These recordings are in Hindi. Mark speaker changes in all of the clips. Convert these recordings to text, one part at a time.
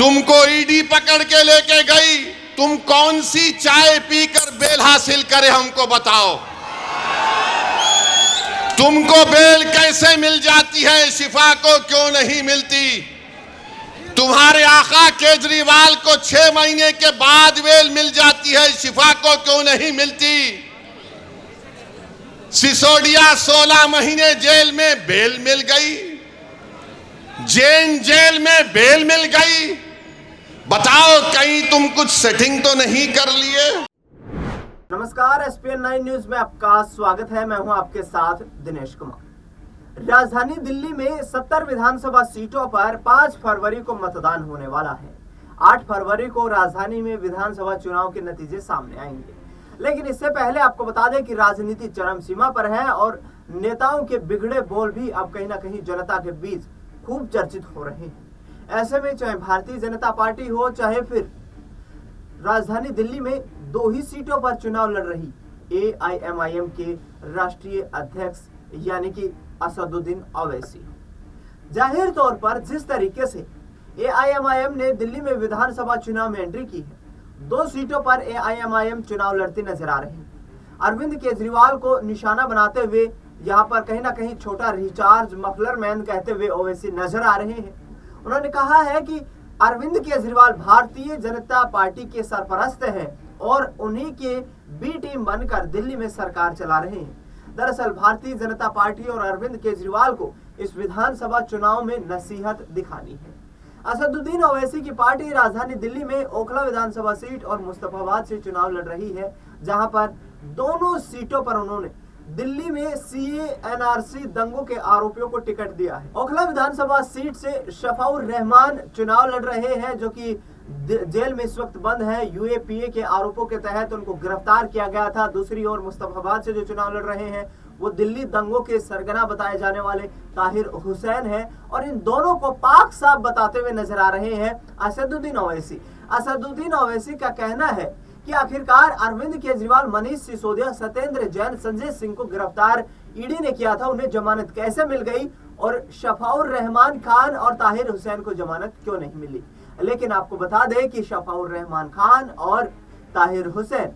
Speaker 1: तुमको ईडी पकड़ के लेके गई, तुम कौन सी चाय पीकर बेल हासिल करे हमको बताओ। तुमको बेल कैसे मिल जाती है, शिफा को क्यों नहीं मिलती? तुम्हारे आका केजरीवाल को 6 महीने के बाद बेल मिल जाती है, शिफा को क्यों नहीं मिलती? सिसोदिया 16 महीने जेल में बेल मिल गई, जैन जेल में बेल मिल गई। बताओ कहीं तुम कुछ सेटिंग तो नहीं कर लिए?
Speaker 2: नमस्कार, SPN 9 न्यूज में आपका स्वागत है। मैं हूं आपके साथ दिनेश कुमार। राजधानी दिल्ली में 70 विधानसभा सीटों पर 5 फरवरी को मतदान होने वाला है। 8 फरवरी को राजधानी में विधानसभा चुनाव के नतीजे सामने आएंगे, लेकिन इससे पहले आपको बता दें कि राजनीति चरम सीमा पर है और नेताओं के बिगड़े बोल भी अब कहीं ना कहीं जनता के बीच खूब चर्चित हो रहे हैं। ऐसे में चाहे भारतीय जनता पार्टी हो, चाहे फिर राजधानी दिल्ली में 2 ही सीटों पर चुनाव लड़ रही AIMIM के राष्ट्रीय अध्यक्ष यानी कि असदुद्दीन ओवैसी, जाहिर तौर पर जिस तरीके से AIMIM ने दिल्ली में विधानसभा चुनाव में एंट्री की है, 2 सीटों पर AIMIM चुनाव लड़ती नजर आ रही है। अरविंद केजरीवाल को निशाना बनाते हुए यहाँ पर कहीं ना कहीं छोटा रिचार्ज मफलर मैन कहते हुए ओवैसी नजर आ रहे हैं। उन्होंने कहा है कि अरविंद केजरीवाल भारतीय जनता पार्टी के सरपरस्त हैं और उन्हीं के बी टीम बनकर दिल्ली में सरकार चला रहे हैं। दरअसल भारतीय जनता पार्टी और अरविंद केजरीवाल को इस विधानसभा चुनाव में नसीहत दिखानी है। असदुद्दीन ओवैसी की पार्टी राजधानी दिल्ली में ओखला विधानसभा सीट और मुस्तफाबाद से चुनाव लड़ रही है, जहां पर दोनों सीटों पर उन्होंने दिल्ली में CA NRC दंगों के आरोपियों को टिकट दिया है। ओखला विधानसभा सीट से शफाउर रहमान चुनाव लड़ रहे हैं, जो कि जेल में इस वक्त बंद है। UAPA के आरोपों के तहत उनको गिरफ्तार किया गया था। दूसरी ओर मुस्तफाबाद से जो चुनाव लड़ रहे हैं वो दिल्ली दंगों के सरगना बताए जाने वाले ताहिर हुसैन है और इन दोनों को पाक साफ बताते हुए नजर आ रहे हैं असदुद्दीन ओवैसी। असदुद्दीन ओवैसी का कहना है कि आखिरकार अरविंद केजरीवाल, मनीष सिसोदिया, सत्येंद्र जैन, संजय सिंह को गिरफ्तार ईडी ने किया था, उन्हें जमानत कैसे मिल गई और शफाउर रहमान खान और ताहिर हुसैन को जमानत क्यों नहीं मिली। लेकिन आपको बता दें कि शफाउर रहमान खान और ताहिर हुसैन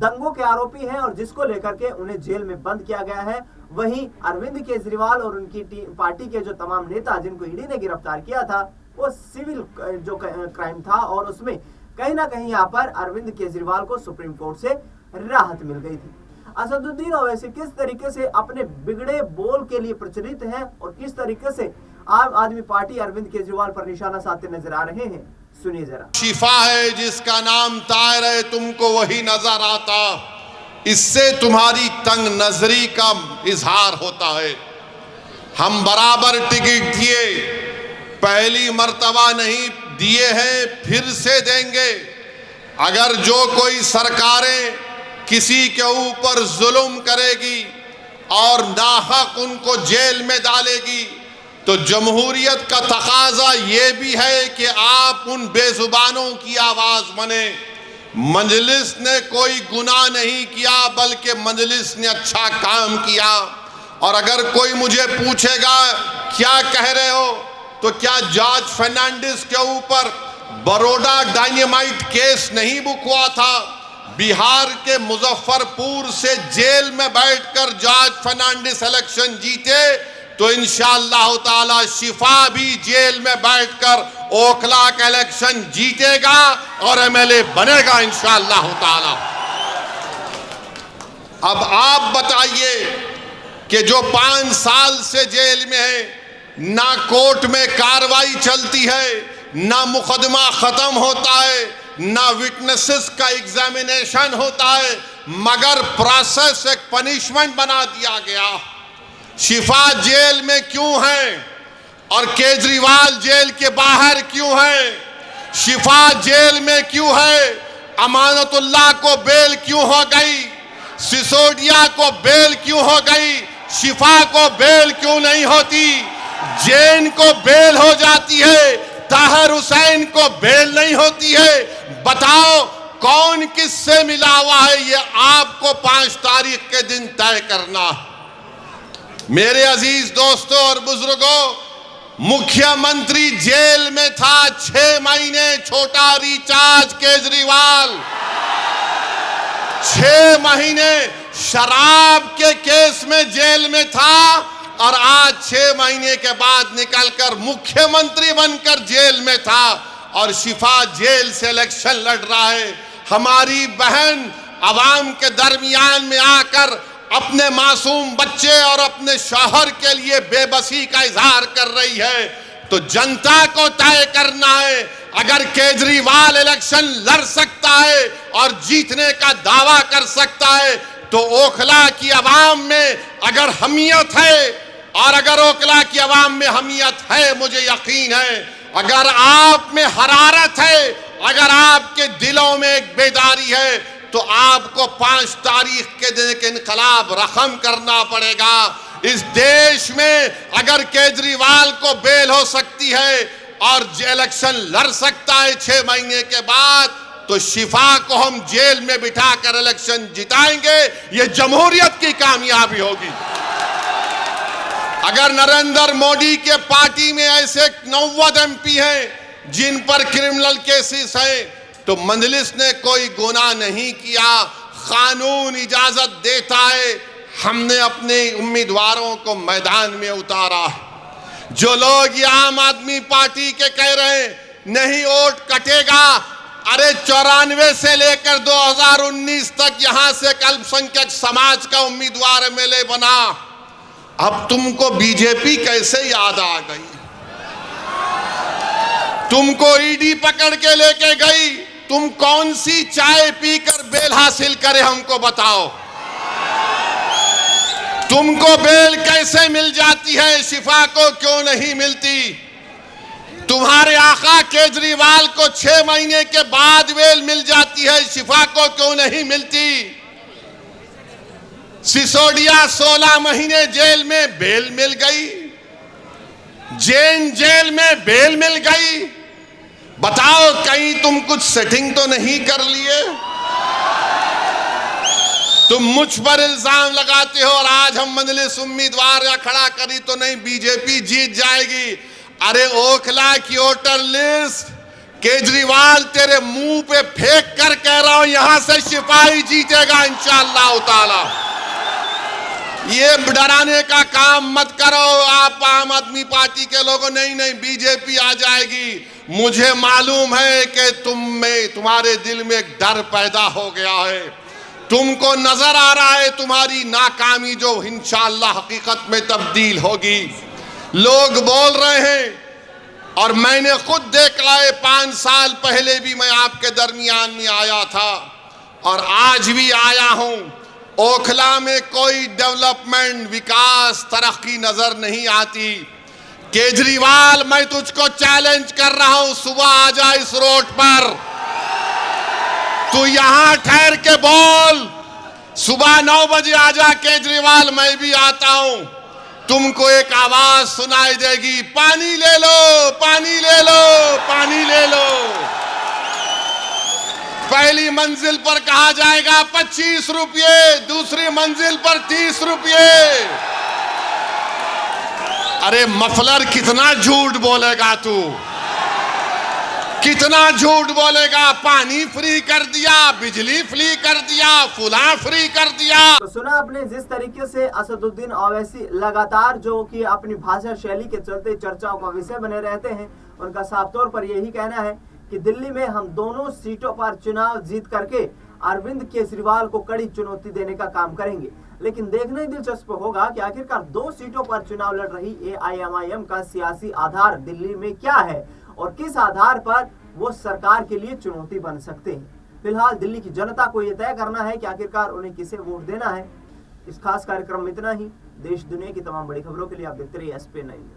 Speaker 2: दंगों के आरोपी हैं और जिसको लेकर के उन्हें जेल में बंद किया गया है। वहीं अरविंद केजरीवाल और उनकी पार्टी के जो तमाम नेता जिनको ईडी ने गिरफ्तार किया था वो सिविल जो क्राइम था और उसमें कहीं ना कहीं यहाँ पर अरविंद केजरीवाल को सुप्रीम कोर्ट से राहत मिल गई थी। असदुद्दीन ओवैसी किस तरीके से अपने बिगड़े बोल के लिए प्रचलित हैं और किस तरीके से आम आदमी पार्टी अरविंद केजरीवाल पर निशाना साधते नजर आ रहे हैं, सुनिए जरा।
Speaker 1: शिफा है जिसका नाम तायर है, तुमको वही नजर आता, इससे तुम्हारी तंग नजरी का इजहार होता है। हम बराबर टिकट दिए, पहली मर्तबा नहीं दिए हैं, फिर से देंगे। अगर जो कोई सरकारें किसी के ऊपर जुल्म करेगी और नाहक उनको जेल में डालेगी तो जमहूरियत का तकाजा ये भी है कि आप उन बेजुबानों की आवाज बने। मजलिस ने कोई गुनाह नहीं किया बल्कि मजलिस ने अच्छा काम किया। और अगर कोई मुझे पूछेगा क्या कह रहे हो, तो क्या जॉर्ज फर्नांडिस के ऊपर बड़ौदा डायनेमाइट केस नहीं बुक हुआ था? बिहार के मुजफ्फरपुर से जेल में बैठकर जॉर्ज फर्नांडिस इलेक्शन जीते, तो इंशाअल्लाह ताला शिफा भी जेल में बैठकर ओखला का इलेक्शन जीतेगा और MLA बनेगा इंशाअल्लाह ताला। अब आप बताइए कि जो 5 साल से जेल में है, ना कोर्ट में कार्रवाई चलती है, ना मुकदमा खत्म होता है, ना विटनेसेस का एग्जामिनेशन होता है, मगर प्रोसेस एक पनिशमेंट बना दिया गया। शिफा जेल में क्यों है और केजरीवाल जेल के बाहर क्यों है? शिफा जेल में क्यों है? अमानतुल्लाह को बेल क्यों हो गई? सिसोदिया को बेल क्यों हो गई? शिफा को बेल क्यों नहीं होती? जैन को बेल हो जाती है, ताहिर हुसैन को बेल नहीं होती है। बताओ कौन किससे मिला हुआ है, ये आपको 5 तारीख के दिन तय करना। मेरे अजीज दोस्तों और बुजुर्गों, मुख्यमंत्री जेल में था 6 महीने, छोटा रिचार्ज केजरीवाल 6 महीने शराब के केस में जेल में था और आज 6 महीने के बाद निकलकर मुख्यमंत्री बनकर जेल में था और शिफा जेल से इलेक्शन लड़ रहा है। हमारी बहन आवाम के दरमियान में आकर अपने मासूम बच्चे और अपने शौहर के लिए बेबसी का इजहार कर रही है। तो जनता को तय करना है, अगर केजरीवाल इलेक्शन लड़ सकता है और जीतने का दावा कर सकता है तो ओखला की आवाम में अगर हमीयत है, और अगर ओखला की आवाम में हमीयत है, मुझे यकीन है अगर आप में हरारत है, अगर आपके दिलों में एक बेदारी है तो आपको 5 तारीख के दिन के इनकलाब रकम करना पड़ेगा। इस देश में अगर केजरीवाल को बेल हो सकती है और इलेक्शन लड़ सकता है 6 महीने के बाद, तो शिफा को हम जेल में बिठाकर इलेक्शन जिताएंगे। ये जमहूरियत की कामयाबी होगी। अगर नरेंद्र मोदी के पार्टी में ऐसे 90 MP हैं जिन पर क्रिमिनल केसेस हैं, तो मजलिस ने कोई गुनाह नहीं किया, कानून इजाजत देता है, हमने अपने उम्मीदवारों को मैदान में उतारा। जो लोग ये आम आदमी पार्टी के कह रहे हैं नहीं वोट कटेगा, अरे 94 से लेकर 2019 तक यहां से अल्पसंख्यक समाज का उम्मीदवार MLA बना। अब तुमको बीजेपी कैसे याद आ गई? तुमको ईडी पकड़ के लेके गई, तुम कौन सी चाय पीकर बेल हासिल करे हमको बताओ। तुमको बेल कैसे मिल जाती है, शिफा को क्यों नहीं मिलती? तुम्हारे आका केजरीवाल को 6 महीने के बाद बेल मिल जाती है, शिफा को क्यों नहीं मिलती? सिसोदिया 16 महीने जेल में बेल मिल गई, जैन जेल में बेल मिल गई। बताओ कहीं तुम कुछ सेटिंग तो नहीं कर लिए? तुम मुझ पर इल्जाम लगाते हो और आज हम मजलिस उम्मीदवार या खड़ा करी तो नहीं बीजेपी जीत जाएगी। अरे ओखला की वोटर लिस्ट केजरीवाल तेरे मुंह पे फेंक कर कह रहा हूं, यहां से सिपाही जीतेगा इंशाअल्लाह ताला। ये डराने का काम मत करो आप आम आदमी पार्टी के लोगों। नहीं बीजेपी आ जाएगी। मुझे मालूम है कि तुम्हारे दिल में एक डर पैदा हो गया है। तुमको नजर आ रहा है तुम्हारी नाकामी जो इंशाअल्लाह हकीकत में तब्दील होगी। लोग बोल रहे हैं और मैंने खुद देखा है, 5 साल पहले भी मैं आपके दरमियान में आया था और आज भी आया हूं। ओखला में कोई डेवलपमेंट, विकास, तरक्की नजर नहीं आती। केजरीवाल, मैं तुझको चैलेंज कर रहा हूं, सुबह आ जा इस रोड पर, तू यहां ठहर के बोल। सुबह 9 बजे आ जा केजरीवाल, मैं भी आता हूं। तुमको एक आवाज सुनाई देगी, पानी ले लो, पानी ले लो, पानी ले लो। पहली मंजिल पर कहा जाएगा 25 रुपये, दूसरी मंजिल पर 30 रुपये। अरे मफलर, कितना झूठ बोलेगा तू, कितना झूठ बोलेगा? पानी फ्री कर दिया, बिजली फ्री कर दिया, फुला फ्री कर दिया।
Speaker 2: तो सुना आपने जिस तरीके से असदुद्दीन ओवैसी लगातार जो कि अपनी भाषा शैली के चलते चर्चाओं का विषय बने रहते हैं, उनका साफ तौर पर यही कहना है कि दिल्ली में हम दोनों सीटों पर चुनाव जीत करके अरविंद केजरीवाल को कड़ी चुनौती देने का काम करेंगे। लेकिन देखना ही दिलचस्प होगा कि आखिरकार 2 सीटों पर चुनाव लड़ रही AIMIM का सियासी आधार दिल्ली में क्या है और किस आधार पर वो सरकार के लिए चुनौती बन सकते हैं। फिलहाल दिल्ली की जनता को यह तय करना है कि आखिरकार उन्हें किसे वोट देना है। इस खास कार्यक्रम में इतना ही। देश दुनिया की तमाम बड़ी खबरों के लिए आप देखते रहिए SPN9।